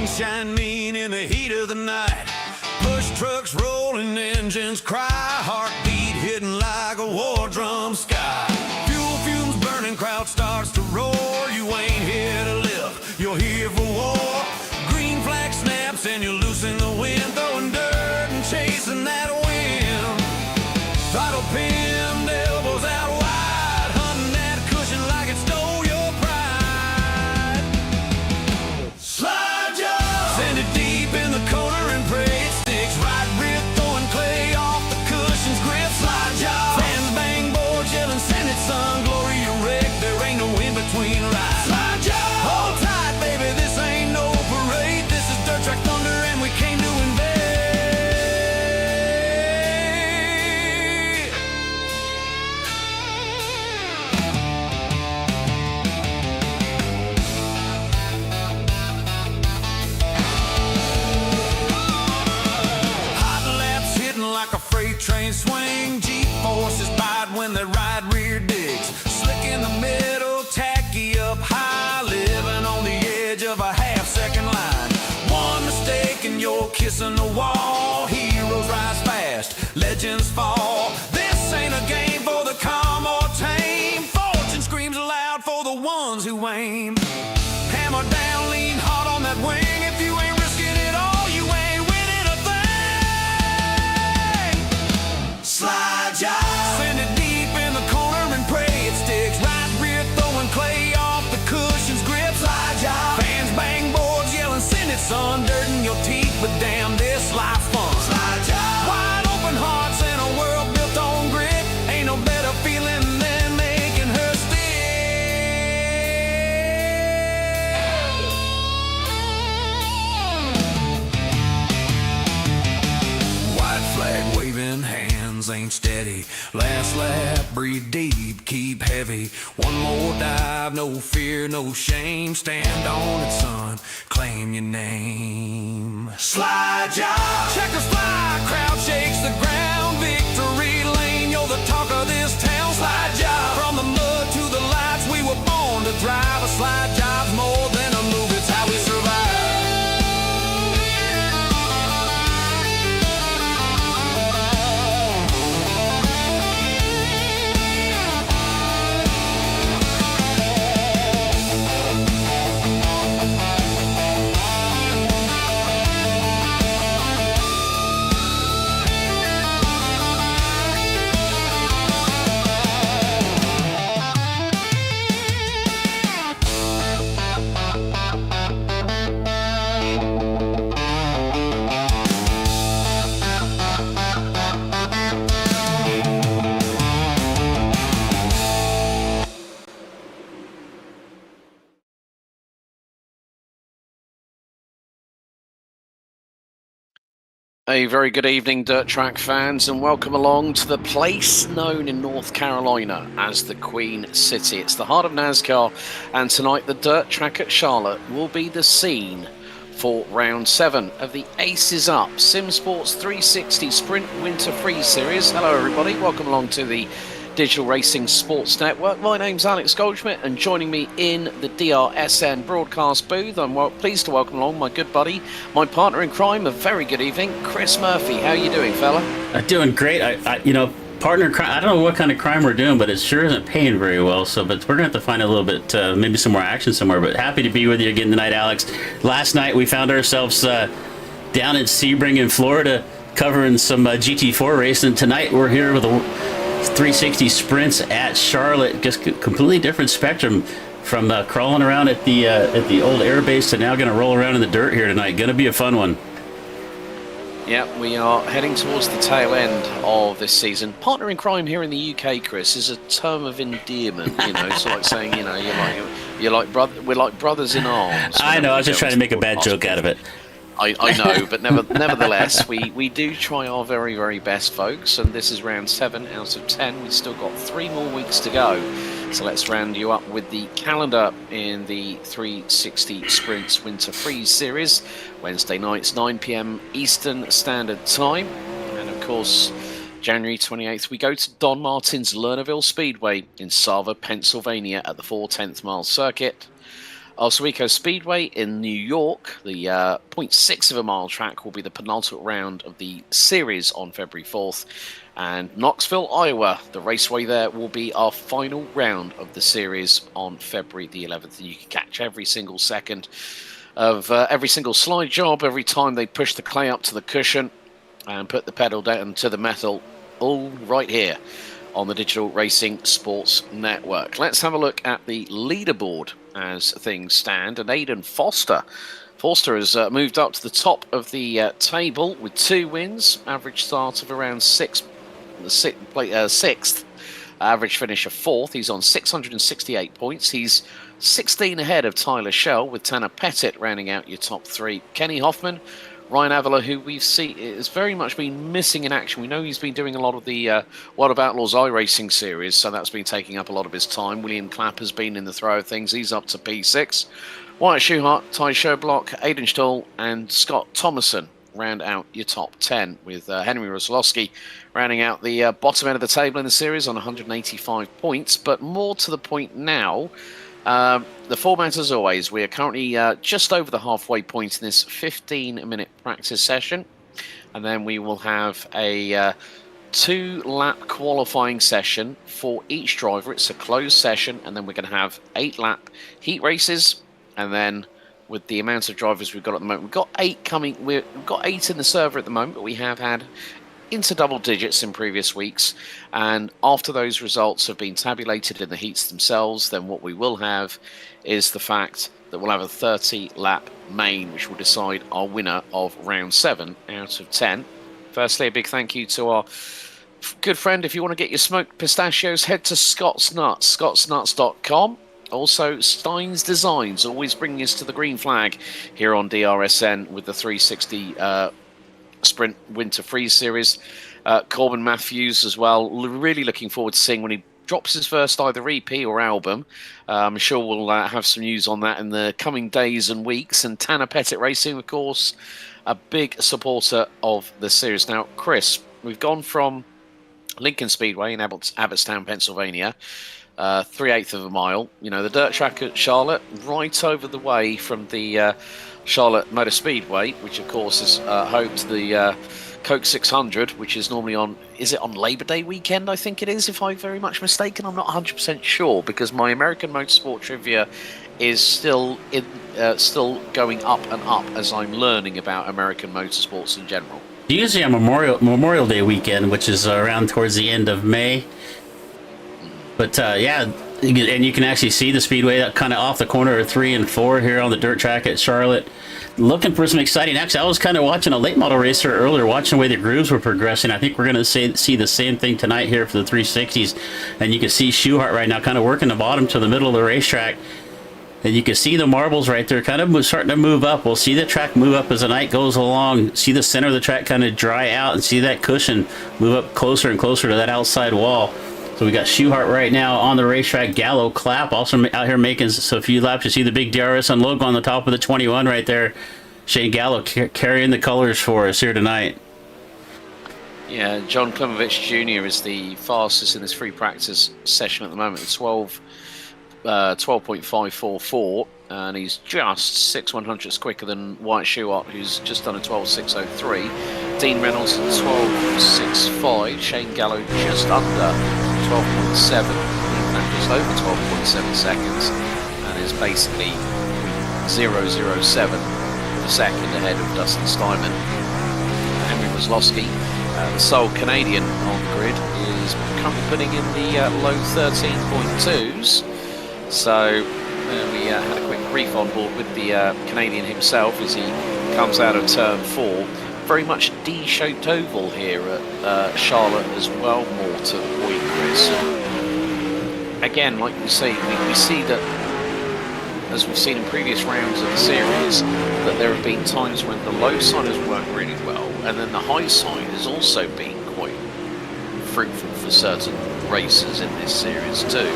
Shine mean in the heat of the night. Push trucks rolling, engines cry. Heartbeat hitting like a war drum sky. Fuel fumes burning, crowd starts to roar. You ain't here to live, you're here for war. Green flag snaps and you're loosing the wind. Throwing dirt and chasing that wind. Throttle pinned, elbows out wide. Hunting that cushion like it stole your pride. Slide job, send it deep in the corner and pray it sticks. Right rear throwing clay off the cushion's grip. Slide job, fans bang boards yelling, send it son, glory you wreck. There ain't no in between rides. Slide job, hold tight baby, this ain't no parade. This is dirt track thunder and we came to invade. Hot laps hitting like a freight train swing. G-forces bite when they ride rear digs. Slick in the middle, tacky up high. Living on the edge of a half-second line. One mistake and you're kissing the wall. Heroes rise fast, legends fall. This ain't a game for the calm or tame. Fortune screams aloud for the ones who aim. Hammer down, lean hard on that wing. If you ain't risking it all, you ain't winning a thing. Slide job, send it deep in the corner and pray it sticks. Right rear throwing clay off the cushion's grip. Slide job, fans bang boards yelling, send it son. Dirt in your teeth, but damn, this life's fun. Slide job, wide open hearts in a world built on grit. Ain't no better feeling than making her stick. White flag waving, hands ain't steady. Last lap, breathe deep, keep heavy. One more dive, no fear, no shame. Stand on it, son, claim your name. Slide job, checkers fly, crowd shakes the ground. Victory lane, you're the talk of this town. Slide job, from the mud to the lights, we were born to drive. A slide job's more than a move, it's how we survive. A very good evening, dirt track fans, and welcome along to the place known in North Carolina as the Queen City. It's the heart of NASCAR, and tonight the dirt track at Charlotte will be the scene for round 7 of the AcesUp SimSports 360 Sprint Winter Freeze Series. Hello everybody, welcome along to the Digital Racing Sports Network. My name's Alex Goldschmidt, and joining me in the DRSN broadcast booth, I'm pleased to welcome along my good buddy, my partner in crime. A very good evening, Chris Murphy. How are you doing, fella? Doing great. Partner in crime. I don't know what kind of crime we're doing, but it sure isn't paying very well. But we're gonna have to find a little bit, maybe some more action somewhere. But happy to be with you again tonight, Alex. Last night we found ourselves down in Sebring in Florida, covering some GT4 racing. Tonight we're here with a 360 sprints at Charlotte. Just completely different spectrum from crawling around at the old air base to now going to roll around in the dirt here tonight. Going to be a fun one. Yeah, we are heading towards the tail end of this season. Partner in crime here in the UK, Chris, is a term of endearment. You know, it's like saying, you know, we're like brothers in arms. I know. I was just trying to make a bad joke out of it. I know, but nevertheless, we do try our very, very best, folks, and this is round 7 out of 10. We've still got 3 more weeks to go, so let's round you up with the calendar in the 360 Sprints Winter Freeze Series. Wednesday nights, 9 p.m. Eastern Standard Time, and of course, January 28th, we go to Don Martin's Lernerville Speedway in Sava, Pennsylvania at the 4/10 mile circuit. Oswego Speedway in New York, the .6 of a mile track, will be the penultimate round of the series on February 4th. And Knoxville, Iowa, the raceway there, will be our final round of the series on February the 11th. And you can catch every single second of every single slide job, every time they push the clay up to the cushion and put the pedal down to the metal, all right here on the Digital Racing Sports Network. Let's have a look at the leaderboard as things stand. And Aidan Foster has moved up to the top of the table with 2 wins, average start of around sixth, average finish of 4th. He's on 668 points. He's 16 ahead of Tyler Shell, with Tanner Pettit rounding out your top 3. Kenny Hoffman, Ryan Avila, who we've seen has very much been missing in action. We know he's been doing a lot of the World of Outlaws iRacing series, so that's been taking up a lot of his time. William Clapp has been in the throw of things. He's up to P6. Wyatt Schuhart, Ty Sherlock, Aidan Stoll, and Scott Thomason round out your top 10, with Henry Roslowski rounding out the bottom end of the table in the series on 185 points. But more to the point now, the format as always, we are currently just over the halfway point in this 15-minute practice session, and then we will have a 2-lap qualifying session for each driver. It's a closed session, and then we're going to have 8-lap heat races, and then with the amount of drivers we've got at the moment, we've got 8 coming. We've got 8 in the server at the moment, but we have had into double digits in previous weeks, and after those results have been tabulated in the heats themselves, then what we will have is the fact that we'll have a 30-lap main, which will decide our winner of round 7 out of 10. Firstly, a big thank you to our good friend. If you want to get your smoked pistachios, head to Scott's Nuts, scottsnuts.com. Also, Stein's Designs, always bringing us to the green flag here on DRSN with the 360 Sprint Winter Freeze Series. Corbin Matthews as well. Really looking forward to seeing when he drops his first either EP or album. I'm sure we'll have some news on that in the coming days and weeks. And Tanner Pettit Racing, of course, a big supporter of the series. Now, Chris, we've gone from Lincoln Speedway in Abbottstown, Pennsylvania, 3/8 of a mile. You know, the dirt track at Charlotte, right over the way from the Charlotte Motor Speedway, which of course is home to the Coke 600, which is normally on, is it on Labor Day weekend? I think it is, if I'm very much mistaken. I'm not 100% sure, because my American motorsport trivia is still going up and up as I'm learning about American motorsports in general. Usually on Memorial Day weekend, which is around towards the end of May. But yeah, and you can actually see the speedway kind of off the corner of 3 and 4 here on the dirt track at Charlotte. Looking for some exciting action. I was kind of watching a late model racer earlier, watching the way the grooves were progressing. I think we're going to see the same thing tonight here for the 360s. And you can see Schuhart right now kind of working the bottom to the middle of the racetrack. And you can see the marbles right there kind of starting to move up. We'll see the track move up as the night goes along. See the center of the track kind of dry out, and see that cushion move up closer and closer to that outside wall. So we got Schuhart right now on the racetrack. Gallo, Clapp also out here making a few laps. You see the big DRSN logo on the top of the 21 right there. Shane Gallo carrying the colors for us here tonight. Yeah, John Klimovich Jr. is the fastest in this free practice session at the moment. 12.544, and he's just 6/100ths quicker than Wyatt Schuhart, who's just done a 12.603. Dean Reynolds at 12.65. Shane Gallo just under 12.7. Just over 12.7 seconds, and is basically 0.007 per second ahead of Dustin Steinman. Henry Roslowski, the sole Canadian on the grid, is currently putting in the low 13.2s. So we had a quick brief on board with the Canadian himself as he comes out of turn 4. Very much D-shaped oval here at Charlotte as well, more to the point, Chris. Again, like you say, we see that, as we've seen in previous rounds of the series, that there have been times when the low side has worked really well, and then the high side has also been quite fruitful for certain racers in this series too.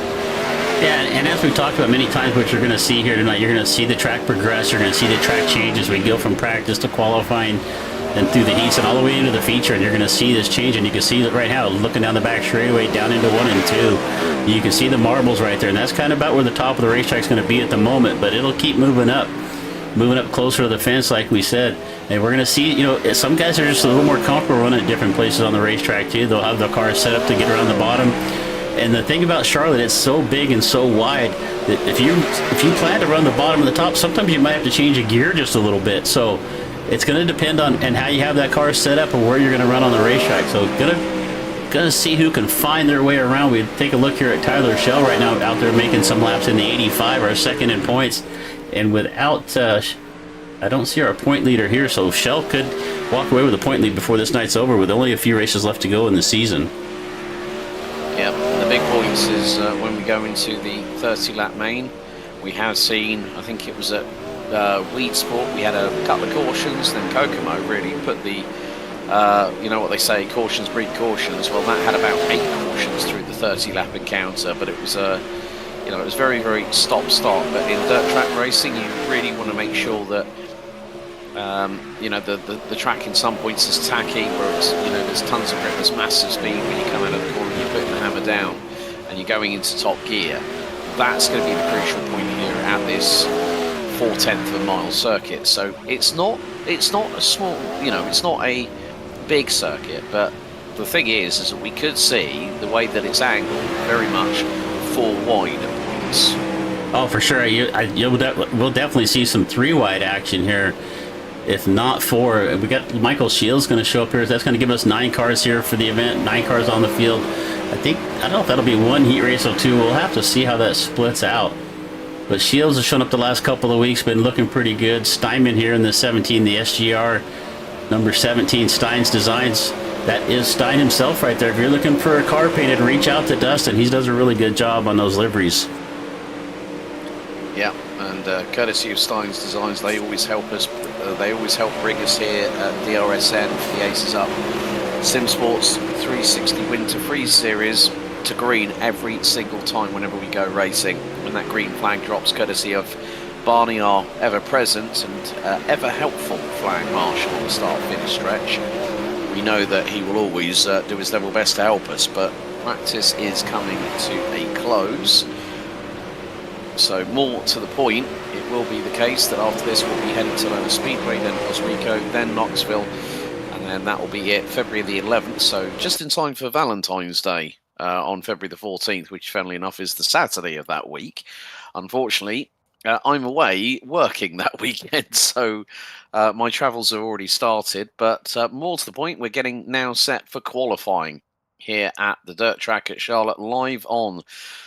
Yeah, and as we've talked about many times, what you're going to see here tonight, you're going to see the track progress, you're going to see the track change as we go from practice to qualifying. and through the heats and all the way into the feature, and you're going to see this change. And you can see it right now, looking down the back straightaway, down into 1 and 2. You can see the marbles right there, and that's kind of about where the top of the racetrack is going to be at the moment. But it'll keep moving up closer to the fence, like we said. And we're going to see, you know, some guys are just a little more comfortable running at different places on the racetrack too. They'll have the car set up to get around the bottom. And the thing about Charlotte, it's so big and so wide that if you plan to run the bottom and the top, sometimes you might have to change a gear just a little bit. So it's going to depend on and how you have that car set up and where you're going to run on the racetrack. So gonna see who can find their way around. We take a look here at Tyler Schell right now, out there making some laps in the 85, our second in points. And without, I don't see our point leader here, so Schell could walk away with a point lead before this night's over, with only a few races left to go in the season. Yeah, the big points is when we go into the 30-lap main. We have seen, I think it was at Weed Sport, we had a couple of cautions, then Kokomo really put the, you know what they say, cautions breed cautions. Well, that had about 8 cautions through the 30-lap encounter, but it was you know, it was very, very stop-start. But in dirt track racing, you really want to make sure that you know, the track in some points is tacky, where it's, you know, there's tons of grip, there's massive speed when you come out of the corner, you're putting the hammer down and you're going into top gear. That's going to be the crucial point here at this 4/10 of a mile circuit. So it's not a small, you know, it's not a big circuit, but the thing is that we could see the way that it's angled very much 4 wide points. Oh, for sure. We'll definitely see some 3 wide action here, if not 4. We got Michael Shields going to show up here. That's going to give us 9 cars here for the event, 9 cars on the field. I don't know if that'll be 1 heat race or 2. We'll have to see how that splits out. But Shields has shown up the last couple of weeks, been looking pretty good. Steinman here in the 17, the SGR number 17, Stein's Designs. That is Stein himself right there. If you're looking for a car painted, reach out to Dustin. He does a really good job on those liveries. Yeah, and courtesy of Stein's Designs, they always help us. They always help bring us here at DRSN for the AcesUp SimSports 360 Winter Freeze Series to green every single time whenever we go racing. When that green flag drops, courtesy of Barney, our ever-present and ever-helpful flag marshal on the start-finish stretch. We know that he will always do his level best to help us, but practice is coming to a close. So more to the point, it will be the case that after this we'll be heading to Lona Speedway, then Oswego, then Knoxville, and then that will be it, February the 11th. So just in time for Valentine's Day on February the 14th, which funnily enough is the Saturday of that week. Unfortunately, I'm away working that weekend, so my travels have already started. But more to the point, we're getting now set for qualifying here at the dirt track at Charlotte, live on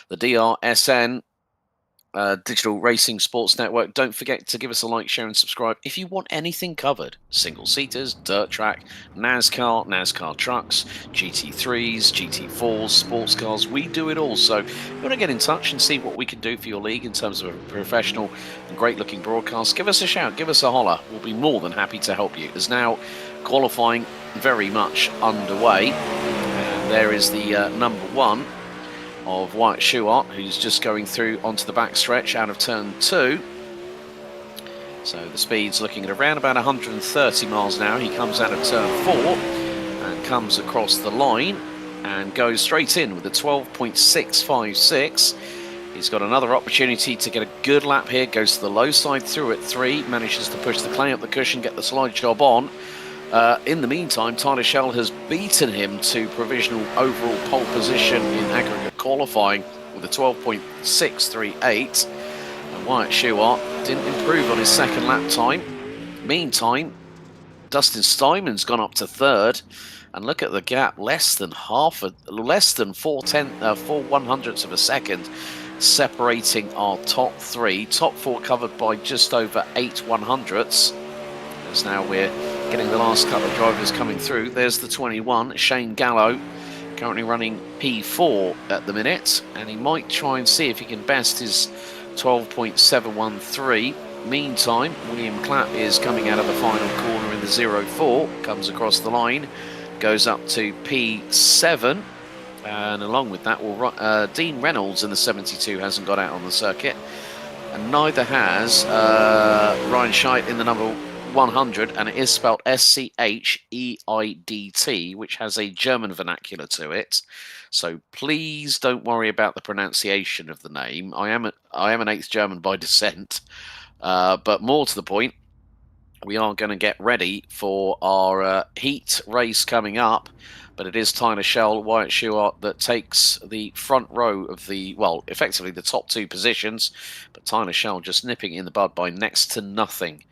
the DRSN Digital Racing Sports Network. Don't forget to give us a like, share and subscribe if you want anything covered. Single-seaters, dirt track, NASCAR trucks, GT3s, GT4s, sports cars. We do it all. So if you want to get in touch and see what we can do for your league in terms of a professional and great-looking broadcast, give us a shout, give us a holler. We'll be more than happy to help you. There's now qualifying very much underway. And there is the number 1 of Wyatt Shewhart, who's just going through onto the backstretch out of turn 2. So the speed's looking at around about 130 miles an hour. He comes out of turn 4 and comes across the line and goes straight in with a 12.656. He's got another opportunity to get a good lap here. Goes to the low side through at 3, manages to push the clay up the cushion, get the slide job on. In the meantime, Tyler Schell has beaten him to provisional overall pole position in aggregate qualifying with a 12.638. And Wyatt Shewhart didn't improve on his second lap time. Meantime, Dustin Steinman's gone up to 3rd. And look at the gap, less than 4 100ths of a second, separating our top 3. Top 4 covered by just over 8 100ths. As now we're getting the last couple of drivers coming through. There's the 21, Shane Gallo, currently running P4 at the minute, and he might try and see if he can best his 12.713. Meantime, William Clapp is coming out of the final corner in the 04, comes across the line, goes up to P7, and along with that, Dean Reynolds in the 72 hasn't got out on the circuit, and neither has Ryan Scheidt in the number 100, and it is spelled Scheidt, which has a German vernacular to it. So please don't worry about the pronunciation of the name. I am an 8th German by descent, but more to the point, we are going to get ready for our heat race coming up. But it is Tyler Schell, Wyatt Shewhart that takes the front row of the, well, effectively the top 2 positions. But Tyler Schell just nipping in the bud by next to nothing.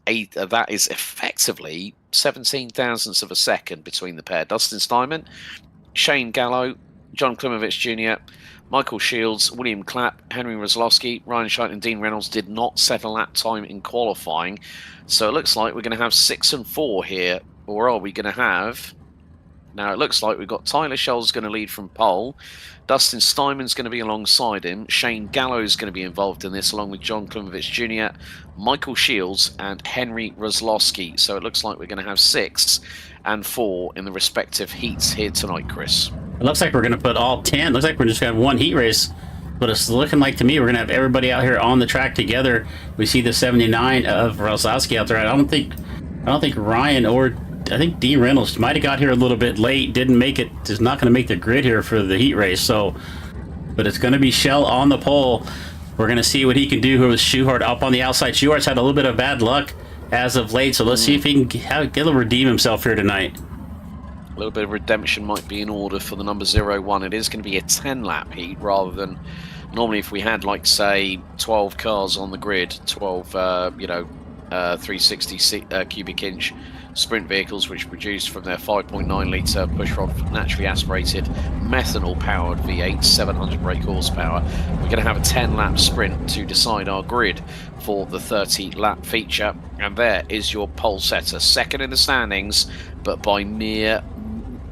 That is effectively 17 thousandths of a second between the pair. Dustin Steinman, Shane Gallo, John Klimovich Jr., Michael Shields, William Clapp, Henry Roslowski, Ryan Scheidt and Dean Reynolds did not set a lap time in qualifying. So it looks like we're going to have 6 and 4 here. Or are we going to have... Now, it looks like we've got Tyler Schell's going to lead from pole. Dustin Steinman's going to be alongside him. Shane Gallo's going to be involved in this, along with John Klimovich Jr., Michael Shields, and Henry Roslowski. So it looks like we're going to have 6 and 4 in the respective heats here tonight, Chris. It looks like we're going to put all 10. Looks like we're just going to have one heat race. But it's looking like to me we're going to have everybody out here on the track together. We see the 79 of Roslowski out there. I don't think Ryan or... I think Dean Reynolds might have got here a little bit late, didn't make it, is not going to make the grid here for the heat race. So, but it's going to be Schell on the pole. We're going to see what he can do with Shewhart up on the outside. Shewhart's had a little bit of bad luck as of late, so let's see if he can get to redeem himself here tonight. A little bit of redemption might be in order for the number 01. It is going to be a 10-lap heat rather than normally if we had, like, say, 12 cars on the grid, 12, 360 cubic inch sprint vehicles which produced from their 5.9 litre pushrod naturally aspirated methanol powered V8 700 brake horsepower. We're going to have a 10-lap sprint to decide our grid for the 30-lap feature, and there is your pole setter, second in the standings but by a mere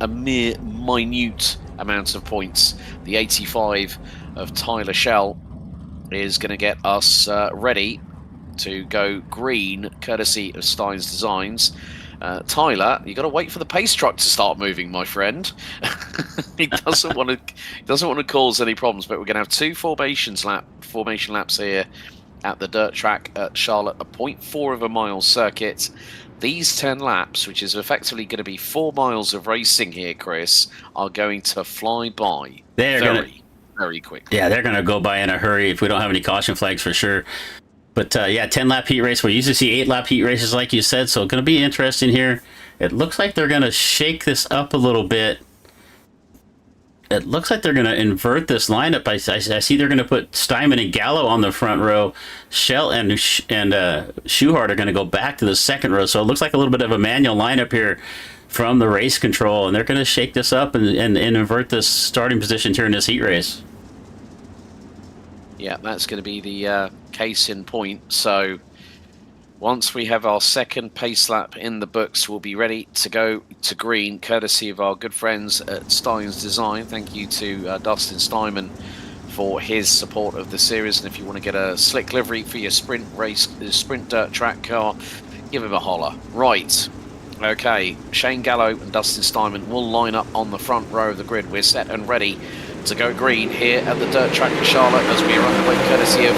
minute amount of points. The 85 of Tyler Schell is going to get us ready to go green courtesy of Stein's Designs. Tyler, you got to wait for the pace truck to start moving, my friend. He doesn't want to cause any problems. But we're going to have 2 formation laps here at the dirt track at Charlotte, a 0.4 of a mile circuit. These 10 laps, which is effectively going to be 4 miles of racing here, Chris, are going to fly by very quickly. Yeah, they're going to go by in a hurry if we don't have any caution flags for sure. But yeah, 10-lap heat race. We usually see 8-lap heat races, like you said, so it's going to be interesting here. It looks like they're going to shake this up a little bit. It looks like they're going to invert this lineup. I see they're going to put Steinman and Gallo on the front row. Schell and Shewhart are going to go back to the second row. So it looks like a little bit of a manual lineup here from the race control, and they're going to shake this up and invert this starting position here in this heat race. Yeah, that's going to be the case in point. So once we have our second pace lap in the books, we'll be ready to go to green, courtesy of our good friends at Stein's Design. Thank you to Dustin Steinman for his support of the series. And if you want to get a slick livery for your sprint dirt track car, give him a holler. Right. Okay, Shane Gallo and Dustin Steinman will line up on the front row of the grid. We're set and ready to go green here at the dirt track at Charlotte as we are underway courtesy of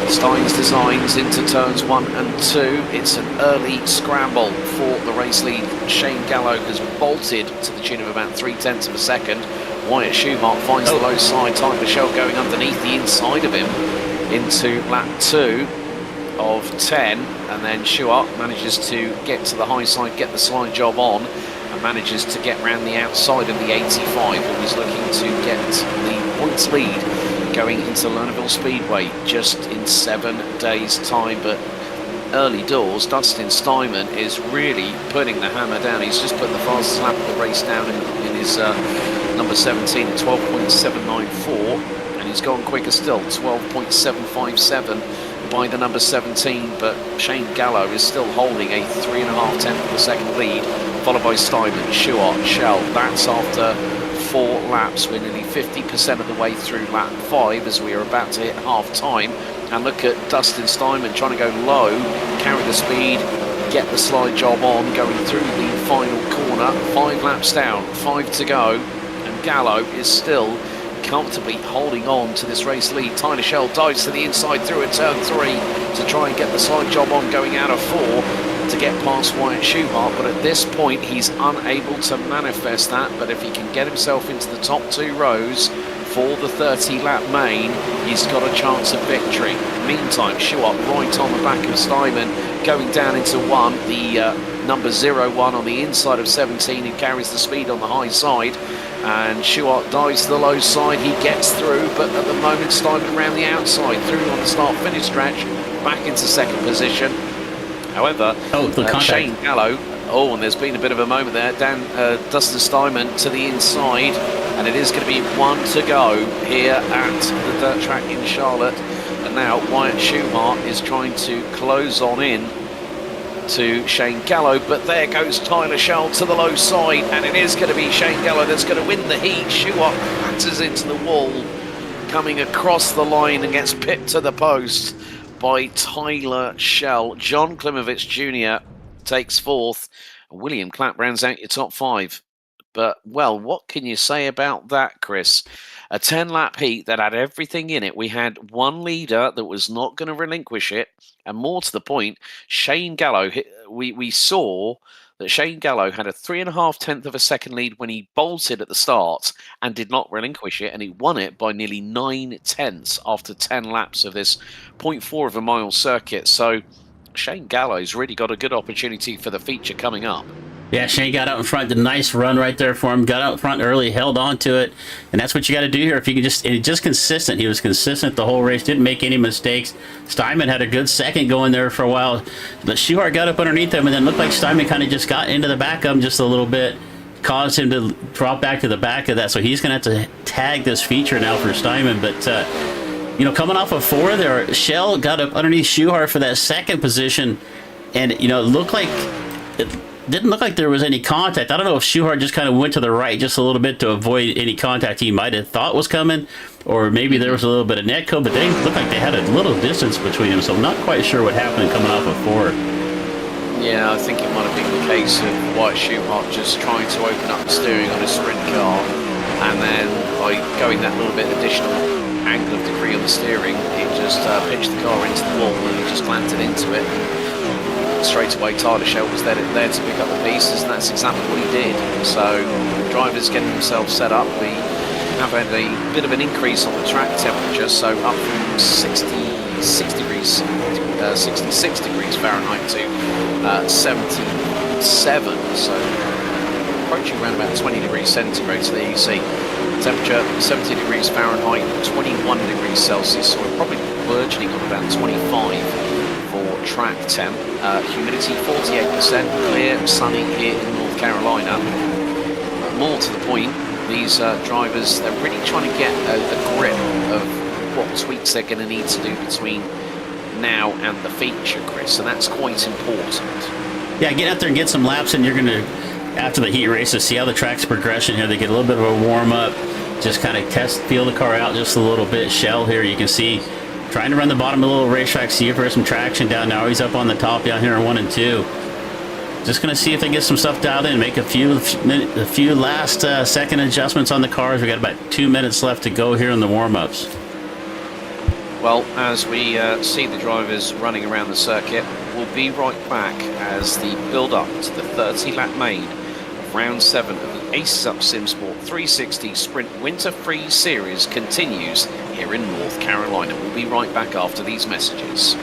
Stein's Designs into turns 1 and 2. It's an early scramble for the race lead. Shane Gallo has bolted to the tune of about 0.3 of a second. Wyatt Shewhart finds the low side. Tyler Schell going underneath the inside of him into lap 2 of 10, and then Shewhart manages to get to the high side, get the slide job on, and manages to get round the outside of the 85, who is looking to get the points lead going into Lernerville Speedway just in 7 days' time. But early doors, Dustin Steinman is really putting the hammer down. He's just put the fastest lap of the race down in his number 17 at 12.794, and he's gone quicker still, 12.757 by the number 17, but Shane Gallo is still holding a 3.5 of a second lead, followed by Steinman, Shewhart, Schell. That's after 4 laps. We're nearly 50% of the way through lap 5 as we are about to hit half time. And look at Dustin Steinman trying to go low, carry the speed, get the slide job on, going through the final corner. 5 laps down, 5 to go, and Gallo is still comfortably holding on to this race lead. Tyler Schell dives to the inside through a turn 3 to try and get the slide job on, going out of 4. to get past Wyatt Schuhart, but at this point he's unable to manifest that. But if he can get himself into the top 2 rows for the 30-lap main, he's got a chance of victory. Meantime, Schuhart right on the back of Steinman, going down into 1, the number 01 on the inside of 17, who carries the speed on the high side. And Schuhart dives to the low side, he gets through, but at the moment Steinman around the outside, through on the start-finish stretch, back into second position. However, Shane Gallo, and there's been a bit of a moment there, Dustin Steinman to the inside, and it is going to be 1 to go here at the dirt track in Charlotte. And now Wyatt Schuhart is trying to close on in to Shane Gallo, but there goes Tyler Schell to the low side, and it is going to be Shane Gallo that's going to win the heat. Schuhart batters into the wall, coming across the line and gets pipped to the post by Tyler Schell. John Klimovich Jr. takes 4th. William Clapp rounds out your top 5. But, well, what can you say about that, Chris? A 10-lap heat that had everything in it. We had one leader that was not going to relinquish it. And more to the point, Shane Gallo, we saw that Shane Gallo had a 3.5 of a second lead when he bolted at the start and did not relinquish it. And he won it by nearly 9/10 after 10 laps of this 0.4 of a mile circuit. So Shane Gallo's really got a good opportunity for the feature coming up. Yeah, Shane got out in front, did a nice run right there for him, got out front early, held on to it, and that's what you got to do here. If you can just consistent. He was consistent the whole race, didn't make any mistakes. Steinman had a good second going there for a while, but Schuhart got up underneath him, and then looked like Steinman kind of just got into the back of him just a little bit, caused him to drop back to the back of that, so he's going to have to tag this feature now for Steinman, but coming off of 4 there, Schell got up underneath Schuhart for that second position, and, it looked like... Didn't look like there was any contact. I don't know if Schuhart just kind of went to the right just a little bit to avoid any contact he might have thought was coming, or maybe there was a little bit of netco, but they looked like they had a little distance between them, so I'm not quite sure what happened coming off of 4. Yeah, I think it might have been the case of Wyatt Schuhart just trying to open up the steering on a sprint car, and then by going that little bit additional angle of degree on the steering, it just pitched the car into the wall and it just planted into it. Straight away, Tyler Schell was there to pick up the pieces, and that's exactly what he did. So, drivers getting themselves set up. We have had a bit of an increase on the track temperature, so up from 66 degrees Fahrenheit to 77. So, approaching around about 20 degrees centigrade. So there you see temperature 70 degrees Fahrenheit, 21 degrees Celsius. So we're probably verging on about 25 for track temp. Humidity 48%, clear, sunny here in North Carolina. But more to the point, these drivers, they're really trying to get a grip of what tweaks they're going to need to do between now and the feature, Chris, and that's quite important. Yeah, get out there and get some laps, and you're going to, after the heat races, see how the track's progression here. They get a little bit of a warm-up, just kind of feel the car out just a little bit. Schell here, you can see, trying to run the bottom of the little racetrack, see if there's some traction down now. He's up on the top down here in 1 and 2. Just going to see if they get some stuff dialed in, make a few last second adjustments on the cars. We got about 2 minutes left to go here in the warm-ups. Well, as we see the drivers running around the circuit, we'll be right back as the build-up to the 30-lap main of round 7 of the AcesUp SimSports 360 Sprint Winter Freeze Series continues here in North Carolina. We'll be right back after these messages.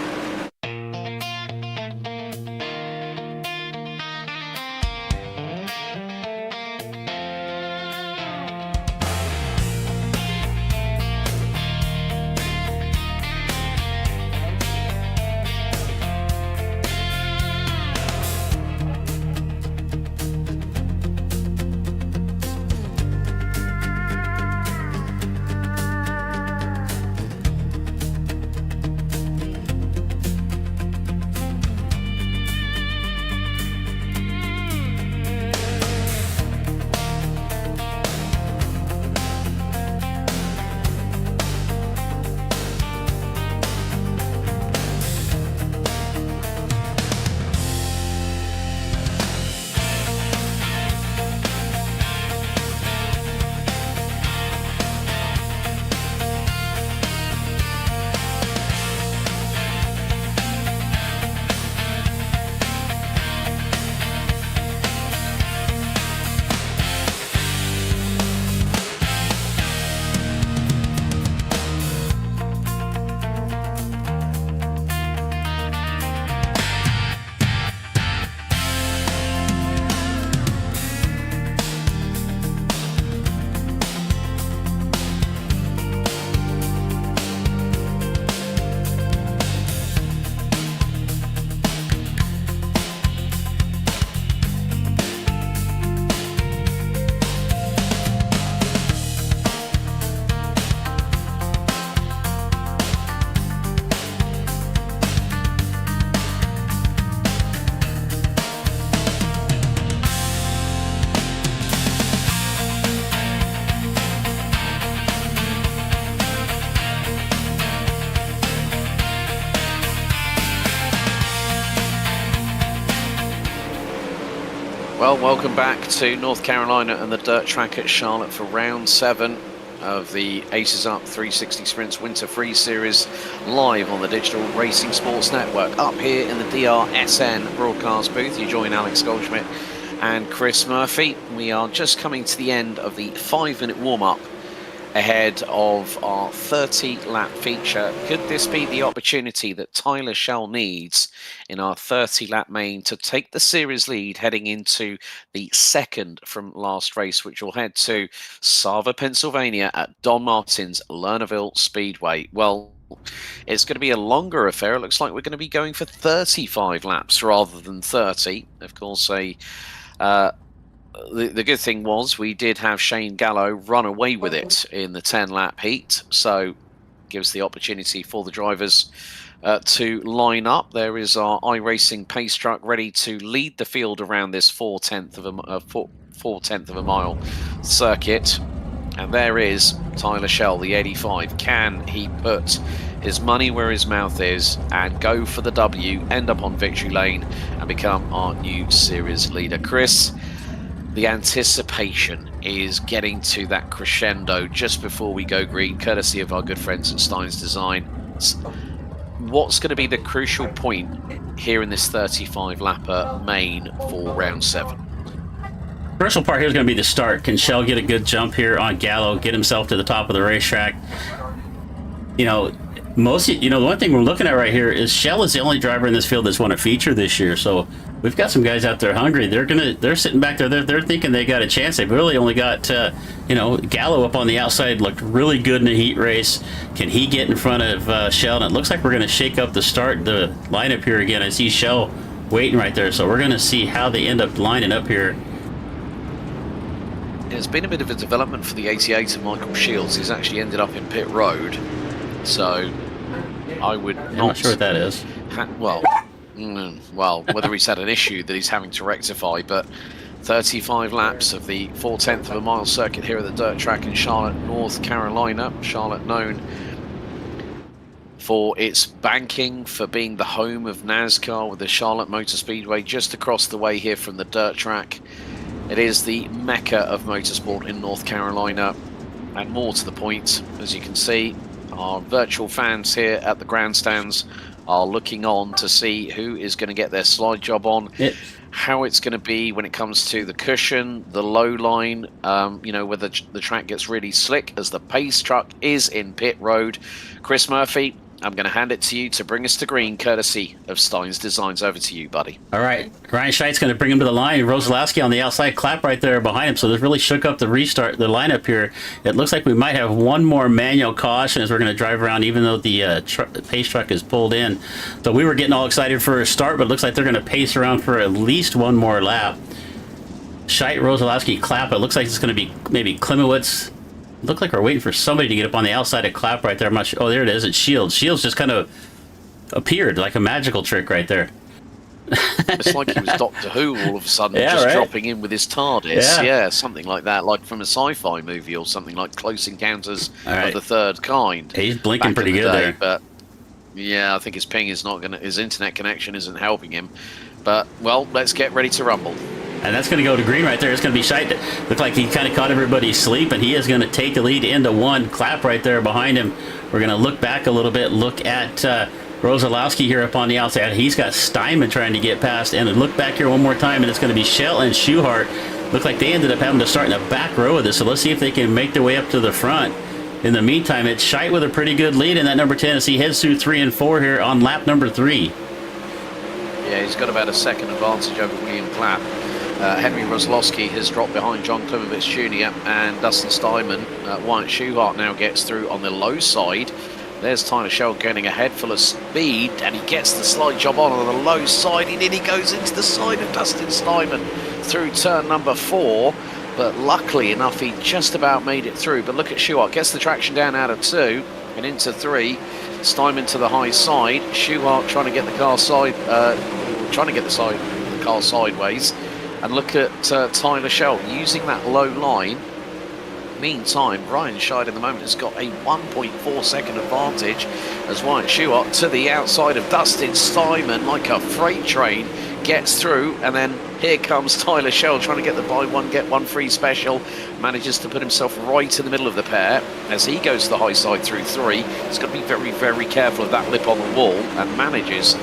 Well, welcome back to North Carolina and the dirt track at Charlotte for round 7 of the AcesUp 360 Sprints Winter Freeze Series, live on the Digital Racing Sports Network. Up here in the DRSN broadcast booth, you join Alex Goldschmidt and Chris Murphy. We are just coming to the end of the 5-minute warm-up ahead of our 30-lap feature. Could this be the opportunity that Tyler Schell needs in our 30-lap main to take the series lead heading into the second from last race, which will head to Sava, Pennsylvania at Don Martin's Lernerville Speedway? Well, it's going to be a longer affair. It looks like we're going to be going for 35 laps rather than 30. Of course, the good thing was we did have Shane Gallo run away with it in the 10-lap heat, so gives the opportunity for the drivers to line up. There is our iRacing pace truck ready to lead the field around this 4/10 of a mile circuit, and there is Tyler Schell, the 85. Can he put his money where his mouth is and go for the W, end up on victory lane, and become our new series leader? Chris, the anticipation is getting to that crescendo just before we go green, courtesy of our good friends at Stein's Design. What's going to be the crucial point here in this 35-lapper main for round 7? Crucial part here is going to be the start. Can Schell get a good jump here on Gallo, get himself to the top of the racetrack? The one thing we're looking at right here is Schell is the only driver in this field that's won a feature this year. So we've got some guys out there hungry. They're sitting back there. They're thinking they got a chance. They've really only got Gallo up on the outside. Looked really good in the heat race. Can he get in front of Schell? And it looks like we're going to shake up the lineup here again. I see Schell waiting right there. So we're going to see how they end up lining up here. There's been a bit of a development for the 88 of Michael Shields. He's actually ended up in pit road. So I would not... I'm not sure what that is. Whether he's had an issue that he's having to rectify, but 35 laps of the 4/10 of a mile circuit here at the dirt track in Charlotte, North Carolina. Charlotte known for its banking, for being the home of NASCAR, with the Charlotte Motor Speedway just across the way here from the dirt track. It is the mecca of motorsport in North Carolina, and more to the point, as you can see, our virtual fans here at the grandstands are looking on to see who is going to get their slide job on, how it's going to be when it comes to the cushion, the low line, whether the track gets really slick as the pace truck is in pit road. Chris Murphy, I'm going to hand it to you to bring us to green, courtesy of Stein's Designs. Over to you, buddy. All right. Ryan Scheidt's going to bring him to the line. Rosalowski on the outside, clap right there behind him. So this really shook up the lineup here. It looks like we might have one more manual caution as we're going to drive around, even though the pace truck is pulled in. So we were getting all excited for a start, but it looks like they're going to pace around for at least one more lap. Scheidt, Rosalowski, clap. It looks like it's going to be maybe Klimowitz. Look like we're waiting for somebody to get up on the outside of clap right there. I'm not sure. Oh, there it is. It's Shields. Shields just kind of appeared like a magical trick right there. It's like he was Doctor Who all of a sudden, dropping in with his TARDIS. Yeah, something like that, like from a sci-fi movie or something like Close Encounters of the Third Kind. He's blinking pretty good there. But yeah, I think his ping is not going to, his internet connection isn't helping him. But, well, let's get ready to rumble. And that's going to go to green right there. It's going to be Scheidt. Look like he kind of caught everybody asleep, and he is going to take the lead into one. Clap right there behind him. We're going to look back a little bit, look at Rosalowski here up on the outside. He's got Steinman trying to get past, and look back here one more time, and it's going to be Schell and Schuhart. Look like they ended up having to start in the back row of this, so let's see if they can make their way up to the front. In the meantime, it's Scheidt with a pretty good lead in that number 10 as he heads through 3 and 4 here on lap number 3. Yeah, he's got about a second advantage over William Clapp. Henry Rosalowski has dropped behind John Klimovich Jr. and Dustin Steinman. Wyatt Schuhart now gets through on the low side. There's Tyler Schell getting ahead full of speed, and he gets the slide job on the low side. He nearly goes into the side of Dustin Steinman through turn number 4, but luckily enough he just about made it through. But look at Schuhart, gets the traction down out of 2 and into 3. Steinman to the high side. Schuhart trying to get the car sideways. And look at Tyler Schell using that low line. Meantime, Ryan Scheid in the moment has got a 1.4 second advantage as Wyatt Schuhart to the outside of Dustin Steinman like a freight train gets through, and then here comes Tyler Shell trying to get the buy one, get one free special. Manages to put himself right in the middle of the pair as he goes to the high side through 3. He's got to be very, very careful of that lip on the wall, and manages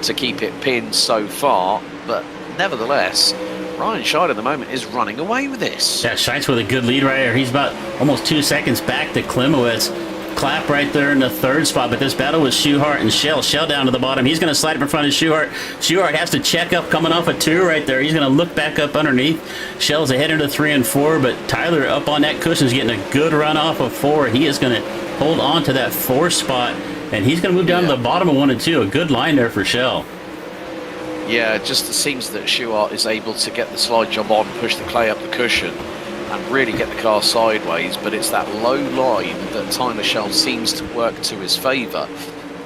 to keep it pinned so far. But nevertheless, Ryan Scheid at the moment is running away with this. Yeah, Scheidt's with a good lead right here. He's about almost 2 seconds back to Klimowicz. Clap right there in the 3rd spot, but this battle with Schuhart and Shell. Shell down to the bottom. He's going to slide up in front of Schuhart. Schuhart has to check up coming off a 2 right there. He's going to look back up underneath. Shell's ahead into 3 and 4, but Tyler up on that cushion is getting a good run off of 4. He is going to hold on to that 4 spot, and he's going to move down to the bottom of 1 and 2. A good line there for Shell. Yeah, it just seems that Schuhart is able to get the slide job on, push the clay up the cushion, and really get the car sideways, but it's that low line that Tyler Shell seems to work to his favour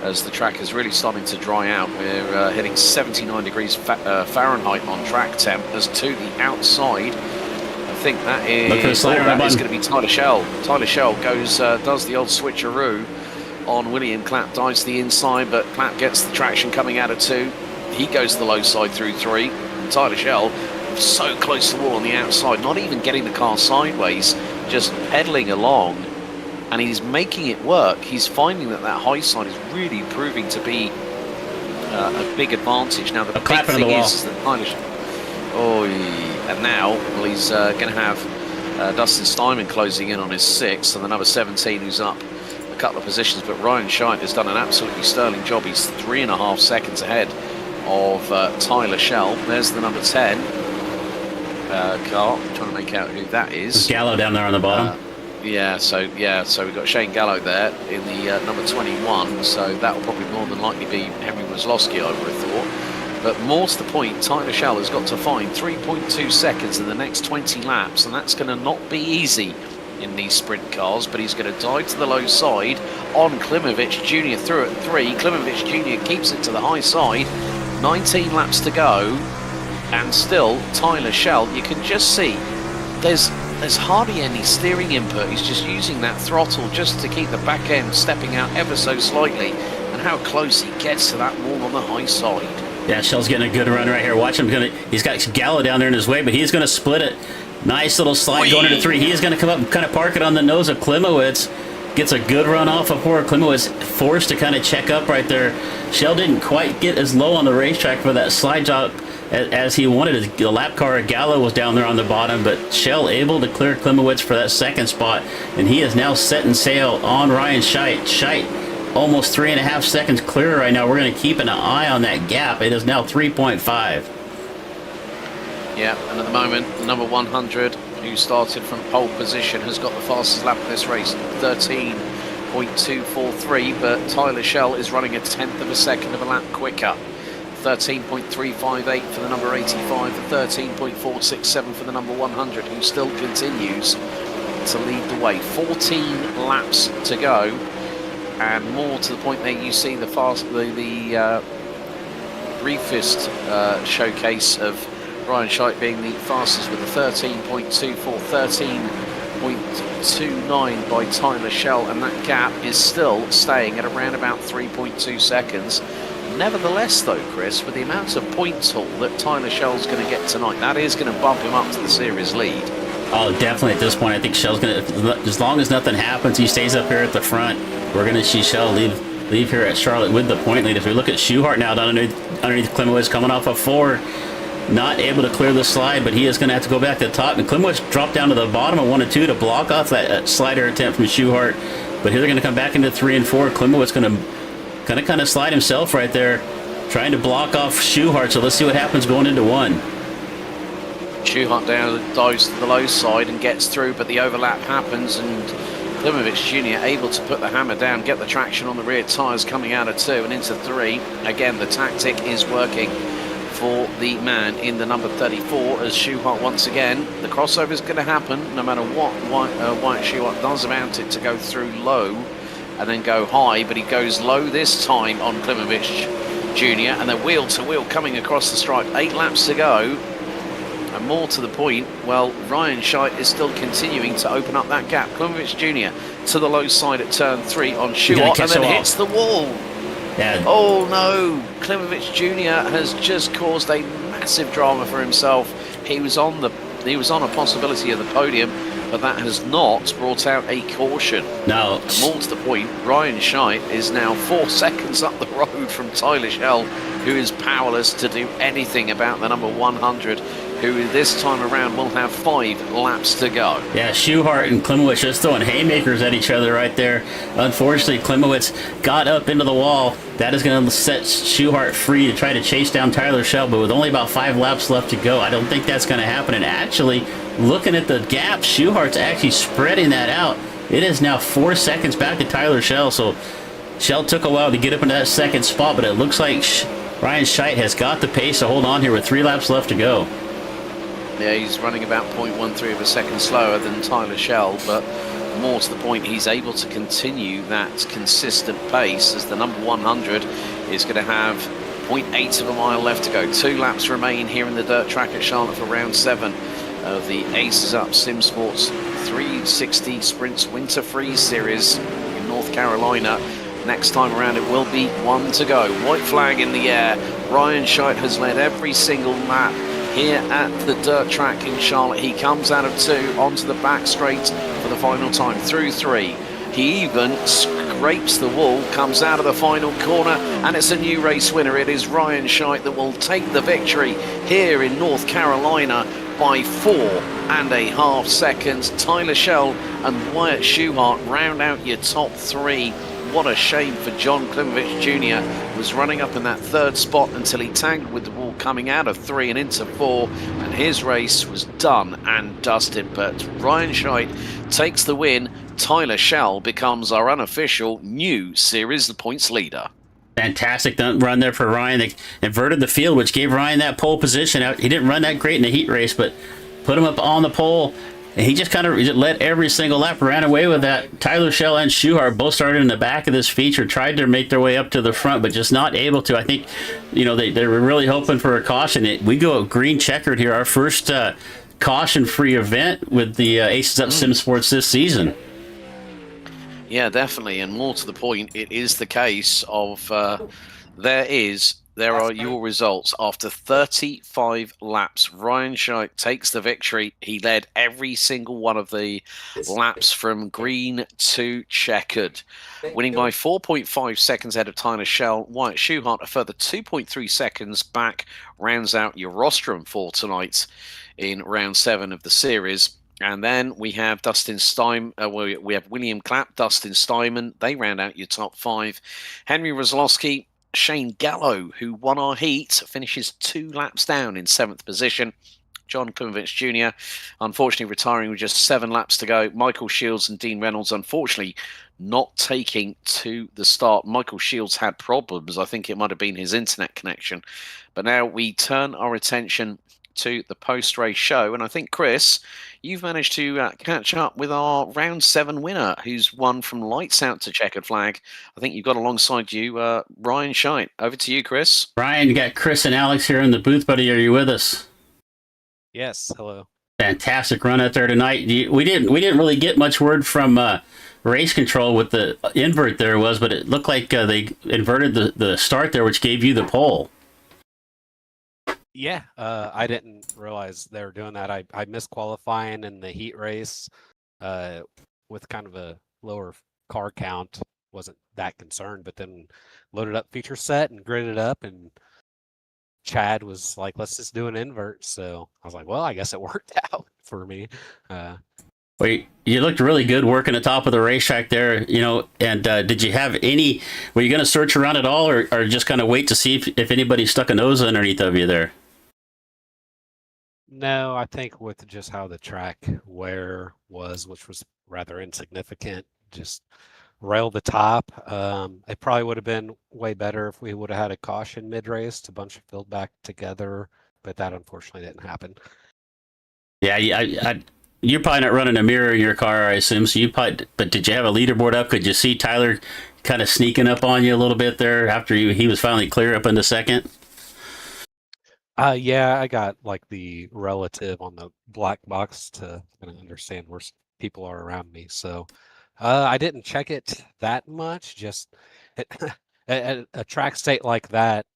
as the track is really starting to dry out. We're hitting 79 degrees Fahrenheit on track temp. As to the outside, I think that is going to be Tyler Shell. Tyler Shell goes, does the old switcheroo on William Clapp, dives to the inside, but Clapp gets the traction coming out of 2. He goes to the low side through 3. Tyler Shell so close to the wall on the outside, not even getting the car sideways, just pedaling along, and he's making it work. He's finding that high side is really proving to be a big advantage. Now the big thing is that and now he's going to have Dustin Steinman closing in on his 6th, and the number 17 who's up a couple of positions, but Ryan Scheid has done an absolutely sterling job. He's 3.5 seconds ahead of Tyler Shell. There's the number 10 car. I'm trying to make out who that is. There's Gallo down there on the bottom. So we've got Shane Gallo there in the number 21. So that will probably more than likely be Henry Wozlowski, I would have thought. But more to the point, Tyler Shell has got to find 3.2 seconds in the next 20 laps, and that's going to not be easy in these sprint cars. But he's going to dive to the low side on Klimowicz Jr. through at 3. Klimowicz Jr. keeps it to the high side. 19 laps to go, and still Tyler Shell, you can just see there's hardly any steering input. He's just using that throttle just to keep the back end stepping out ever so slightly, and how close he gets to that wall on the high side. Yeah, Shell's getting a good run right here. Watch him. He's got Gallo down there in his way, but he's going to split it. Nice little slide going into 3. He is going to come up and kind of park it on the nose of Klimowicz. Gets a good run off of 4. Klimowicz forced to kind of check up right there. Shell didn't quite get as low on the racetrack for that slide job as he wanted. The lap car Gallo was down there on the bottom, but Shell able to clear Klimowicz for that 2nd spot, and he is now setting sail on Ryan Scheid. Scheid almost 3.5 seconds clear right now. We're going to keep an eye on that gap. It is now 3.5. Yeah, and at the moment, the number 100, who started from pole position, has got the fastest lap of this race, 13.243, but Tyler Shell is running a 1/10 of a second of a lap quicker. 13.358 for the number 85, and 13.467 for the number 100, who still continues to lead the way. 14 laps to go, and more to the point there, you see the briefest showcase of Ryan Scheid being the fastest with a 13.24, 13.29 by Tyler Shell, and that gap is still staying at around about 3.2 seconds. Nevertheless, though, Chris, with the amount of points haul that Tyler Shell's going to get tonight, that is going to bump him up to the series lead. Oh, definitely at this point. I think Shell's going to, as long as nothing happens, he stays up here at the front. We're going to see Shell leave here at Charlotte with the point lead. If we look at Schuhart now down underneath Klimowicz, coming off of 4, not able to clear the slide, but he is going to have to go back to the top. And Klimowicz dropped down to the bottom of 1 and 2 to block off that slider attempt from Schuhart. But here they're going to come back into 3 and 4. Klimowicz going to kind of slide himself right there, trying to block off Schuhart. So let's see what happens going into 1. Schuhart down dives to the low side and gets through, but the overlap happens, and Klimowicz Jr. able to put the hammer down, get the traction on the rear tyres coming out of 2 and into 3. Again, the tactic is working for the man in the number 34, as Schuhart once again, the crossover is going to happen no matter what Wyatt Schuhart does about it, to go through low and then go high, but he goes low this time on Klimowicz Jr. and they're wheel to wheel coming across the stripe. 8 laps to go, and more to the point, well, Ryan Scheid is still continuing to open up that gap. Klimowicz Jr. to the low side at turn 3 on Schuhart, and then hits the wall. Yeah, Oh no, Klimovich Jr. has just caused a massive drama for himself. He was on a possibility of the podium, but that has not brought out a caution. no. And more to the point, Ryan Scheidt is now 4 seconds up the road from Tyler Schell, who is powerless to do anything about the number 100, who this time around will have 5 laps to go. Yeah, Schuhart and Klimowicz just throwing haymakers at each other right there. Unfortunately, Klimowicz got up into the wall. That is going to set Schuhart free to try to chase down Tyler Schell, but with only about 5 laps left to go, I don't think that's going to happen. And actually, looking at the gap, Schuhart's actually spreading that out. It is now 4 seconds back to Tyler Schell, so Schell took a while to get up into that second spot, but it looks like Ryan Scheidt has got the pace to hold on here with 3 laps left to go. Yeah, he's running about 0.13 of a second slower than Tyler Schell, but more to the point, he's able to continue that consistent pace as the number 100 is going to have 0.8 of a mile left to go. 2 laps remain here in the dirt track at Charlotte for round 7 of the AcesUp SimSports 360 Sprints Winter Freeze Series in North Carolina. Next time around, it will be 1 to go. White flag in the air. Ryan Scheidt has led every single lap here at the dirt track in Charlotte. He comes out of 2 onto the back straight for the final time through 3. He even scrapes the wall, comes out of the final corner, and it's a new race winner. It is Ryan Scheidt that will take the victory here in North Carolina by 4.5 seconds. Tyler Schell and Wyatt Schuhart round out your top 3. What a shame for John Klimovich Jr. was running up in that 3rd spot until he tangled with the wall coming out of 3 and into 4, and his race was done and dusted. But Ryan Scheidt takes the win. Tyler Schell becomes our unofficial new series points leader. Fantastic run there for Ryan. They inverted the field, which gave Ryan that pole position. He didn't run that great in the heat race, but put him up on the pole. And he just kind of led every single lap, ran away with that. Tyler Schell and Schuhart both started in the back of this feature, tried to make their way up to the front, but just not able to. I think, they were really hoping for a caution. We go green checkered here, our first caution-free event with the AcesUp SimSports this season. Yeah, definitely. And more to the point, it is the case of there are your results. After 35 laps, Ryan Scheidt takes the victory. He led every single one of the laps from green to checkered, winning by 4.5 seconds ahead of Tyler Schell. Wyatt Schuhart, a further 2.3 seconds back, rounds out your rostrum for tonight in round 7 of the series. And then we have Dustin Steinman. We have William Clapp, Dustin Steinman. They round out your top 5. Henry Roslowski, Shane Gallo, who won our heat, finishes 2 laps down in 7th position. John Klimovich Jr., unfortunately retiring with just 7 laps to go. Michael Shields and Dean Reynolds, unfortunately, not taking to the start. Michael Shields had problems. I think it might have been his internet connection. But now we turn our attention to the post-race show. And I think, Chris, you've managed to catch up with our round 7 winner, who's won from lights out to checkered flag. I think you've got alongside you Ryan Scheidt. Over to you, Chris. Ryan, you got Chris and Alex here in the booth, buddy. Are you with us? Yes, hello. Fantastic run out there tonight. We didn't really get much word from race control what the invert there was, but it looked like they inverted the start there, which gave you the pole. Yeah, I didn't realize they were doing that. I missed qualifying in the heat race with kind of a lower car count. Wasn't that concerned, but then loaded up feature set and gridded up, and Chad was like, let's just do an invert. So I was like, well, I guess it worked out for me. Well, you looked really good working the top of the racetrack there, and did you have were you going to search around at all, or just kind of wait to see if anybody stuck a nose underneath of you there? No, I think with just how the track wear was, which was rather insignificant, just rail the top. It probably would have been way better if we would have had a caution mid-race to bunch of field back together, but that unfortunately didn't happen. Yeah, you're probably not running a mirror in your car, I assume. So but did you have a leaderboard up? Could you see Tyler kind of sneaking up on you a little bit there after he was finally clear up into second? Yeah, I got like the relative on the black box to kind of understand where people are around me. So I didn't check it that much. Just At a track state like that,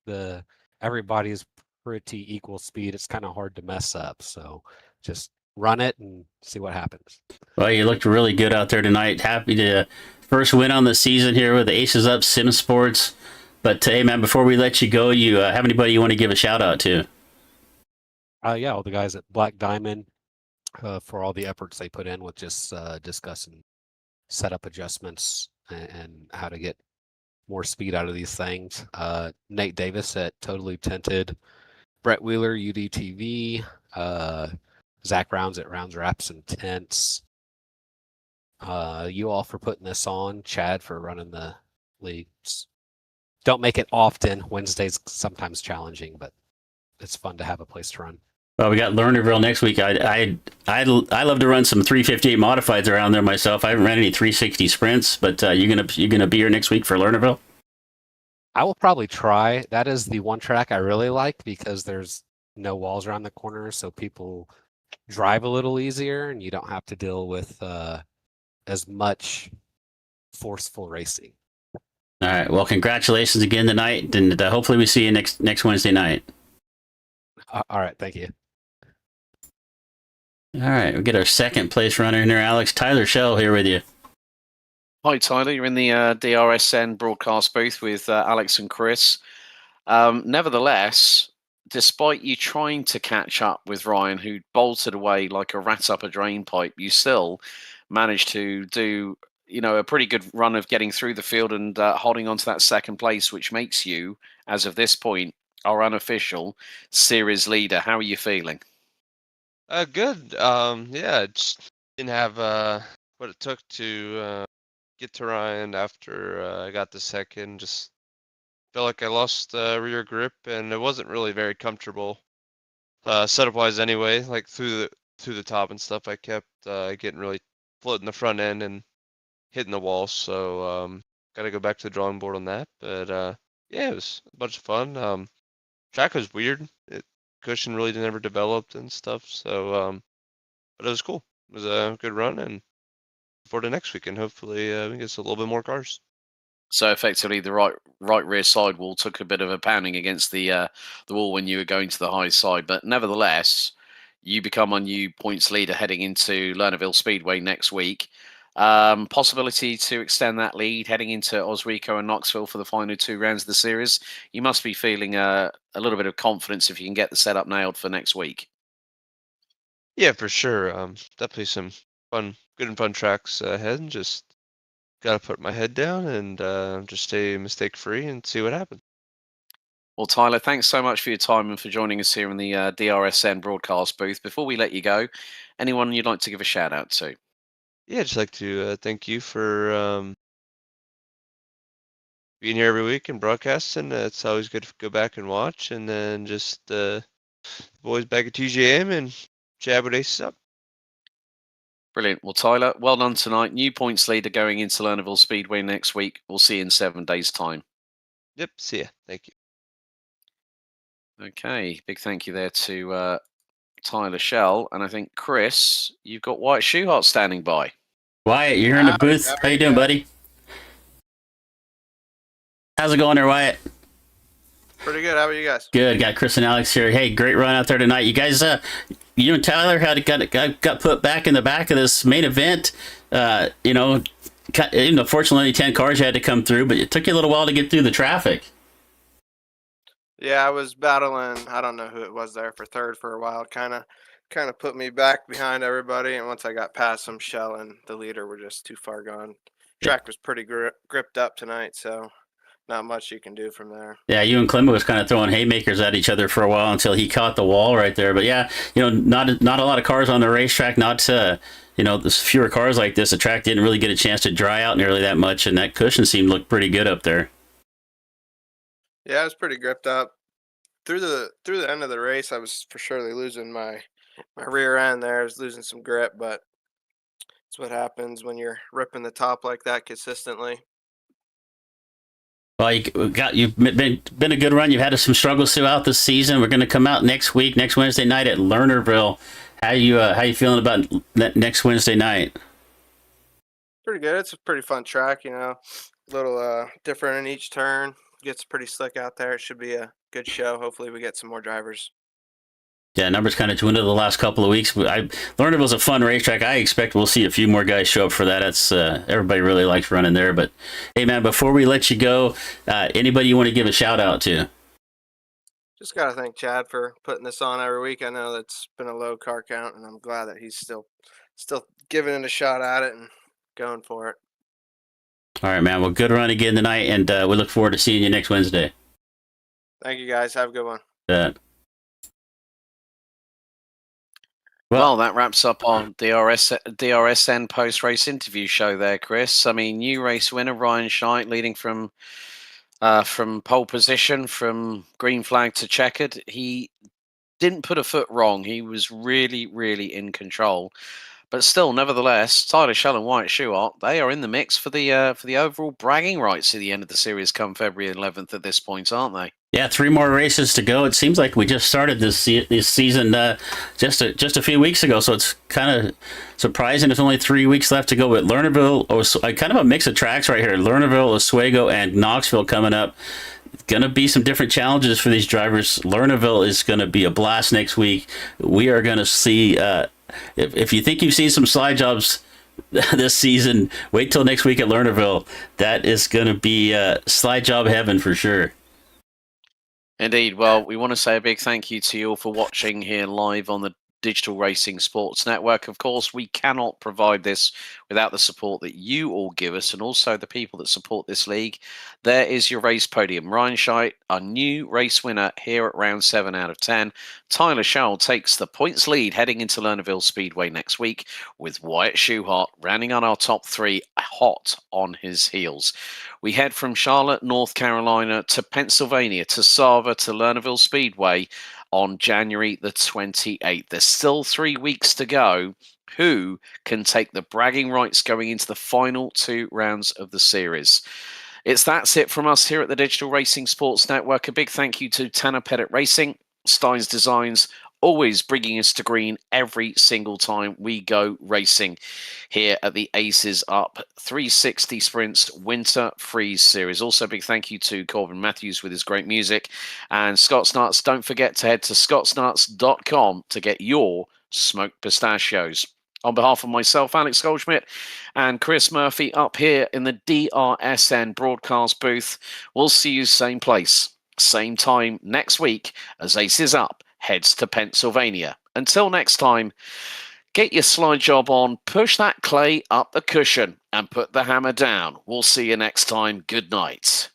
everybody's pretty equal speed. It's kind of hard to mess up. So just run it and see what happens. Well, you looked really good out there tonight. Happy to first win on the season here with the AcesUp SimSports. But hey, man, before we let you go, you have anybody you want to give a shout out to? Yeah, all the guys at Black Diamond for all the efforts they put in with just discussing setup adjustments and how to get more speed out of these things. Nate Davis at Totally Tinted, Brett Wheeler, UDTV, Zach Rounds at Rounds Wraps and Tents. You all for putting this on, Chad for running the leagues. Don't make it often. Wednesday's sometimes challenging, but it's fun to have a place to run. Well, we got Lernerville next week. I love to run some 358 modifieds around there myself. I haven't ran any 360 sprints, but you gonna be here next week for Lernerville? I will probably try. That is the one track I really like because there's no walls around the corner, so people drive a little easier, and you don't have to deal with as much forceful racing. All right. Well, congratulations again tonight, and hopefully we see you next Wednesday night. All right. Thank you. All right. We get our second place runner in there, Alex. Tyler Shell here with you. Hi, Tyler. You're in the DRSN broadcast booth with Alex and Chris. Nevertheless, despite you trying to catch up with Ryan, who bolted away like a rat up a drain pipe, you still managed to do a pretty good run of getting through the field and holding on to that second place, which makes you, as of this point, our unofficial series leader. How are you feeling? Good. Yeah, just didn't have what it took to get to Ryan after I got the second. Just felt like I lost rear grip, and it wasn't really very comfortable setup wise anyway. Like through the top and stuff, I kept getting really floating the front end and hitting the wall. So got to go back to the drawing board on that. But yeah, it was a bunch of fun. Track was weird. Cushion really never developed and stuff. So but it was cool. It was a good run, and for the next weekend, hopefully we get a little bit more cars. So effectively, the right rear sidewall took a bit of a pounding against the wall when you were going to the high side, but nevertheless, you become our new points leader heading into Lernerville Speedway next week. Possibility to extend that lead heading into Oswego and Knoxville for the final two rounds of the series. You must be feeling a little bit of confidence if you can get the setup nailed for next week. Yeah, for sure. Definitely some good and fun tracks ahead, and just got to put my head down and just stay mistake free and see what happens. Well, Tyler, thanks so much for your time and for joining us here in the DRSN broadcast booth. Before we let you go, anyone you'd like to give a shout out to? Yeah, I'd just like to thank you for being here every week and broadcasting. It's always good to go back and watch, and then just the boys back at TJM and chat with AcesUp. Brilliant. Well, Tyler, well done tonight. New points leader going into Lernerville Speedway next week. We'll see you in 7 days' time. Yep, see ya. Thank you. Okay, big thank you there to Tyler Shell. And I think, Chris, you've got Wyatt Shoehart standing by. Wyatt, you're in the booth. How you doing, buddy? How's it going there, Wyatt? Pretty good. How about you guys? Good. Got Chris and Alex here. Hey, great run out there tonight. You guys, you and Tyler got put back in the back of this main event. Fortunately, 10 cars had to come through, but it took you a little while to get through the traffic. Yeah, I was battling. I don't know who it was there for third for a while. Kind of put me back behind everybody. And once I got past them, Shell and the leader were just too far gone. Track was pretty gripped up tonight, so not much you can do from there. Yeah, you and Clement was kind of throwing haymakers at each other for a while until he caught the wall right there. But yeah, not a lot of cars on the racetrack. There's fewer cars like this. The track didn't really get a chance to dry out nearly that much, and that cushion seemed to look pretty good up there. Yeah, it was pretty gripped up. Through the end of the race, I was for surely losing my rear end there. I was losing some grip, but it's what happens when you're ripping the top like that consistently. Well, you've been a good run. You've had some struggles throughout the season. We're going to come out next Wednesday night at Lernerville. How you feeling about next Wednesday night? Pretty good. It's a pretty fun track, a little different in each turn. Gets pretty slick out there. It should be a good show. Hopefully we get some more drivers. Yeah, numbers kind of dwindled the last couple of weeks. Lernerville's a fun racetrack. I expect we'll see a few more guys show up for that. That's everybody really likes running there. But hey, man, before we let you go, anybody you want to give a shout out to? Just got to thank Chad for putting this on every week. I know that's been a low car count, and I'm glad that he's still giving it a shot at it and going for it. All right, man. Well, good run again tonight, and we look forward to seeing you next Wednesday. Thank you, guys. Have a good one. Well, that wraps up on DRSN post-race interview show there, Chris. I mean, new race winner Ryan Scheidt leading from pole position, from green flag to checkered. He didn't put a foot wrong. He was really, really in control. But still, nevertheless, Tyler Schell and Wyatt Shewhart, they are in the mix for the overall bragging rights at the end of the series come February 11th at this point, aren't they? Yeah, 3 more races to go. It seems like we just started this season just a few weeks ago, so it's kind of surprising. There's only 3 weeks left to go. But Lernerville, kind of a mix of tracks right here. Lernerville, Oswego, and Knoxville coming up. Going to be some different challenges for these drivers. Lernerville is going to be a blast next week. We are going to see, if you think you've seen some slide jobs this season, wait till next week at Lernerville. That is going to be slide job heaven for sure. Indeed. Well, we want to say a big thank you to you all for watching here live on the Digital Racing Sports Network. Of course, we cannot provide this without the support that you all give us, and also the people that support this league. There is your race podium. Ryan Scheidt, our new race winner here at round 7 out of 10. Tyler Schell takes the points lead heading into Lernerville Speedway next week, with Wyatt Shewhart rounding on our top 3, hot on his heels. We head from Charlotte, North Carolina to Pennsylvania to Sava to Lernerville Speedway on January the 28th. There's still 3 weeks to go. Who can take the bragging rights going into the final 2 rounds of the series? That's it from us here at the Digital Racing Sports Network. A big thank you to Tanner Pettit Racing, Steins Designs, always bringing us to green every single time we go racing here at the AcesUp 360 Sprints Winter Freeze Series. Also, big thank you to Corbin Matthews with his great music. And Scott's Nuts, don't forget to head to scottsnuts.com to get your smoked pistachios. On behalf of myself, Alex Goldschmidt, and Chris Murphy up here in the DRSN broadcast booth, we'll see you same place, same time next week as AcesUp heads to Pennsylvania. Until next time, get your slide job on, push that clay up the cushion, and put the hammer down. We'll see you next time. Good night.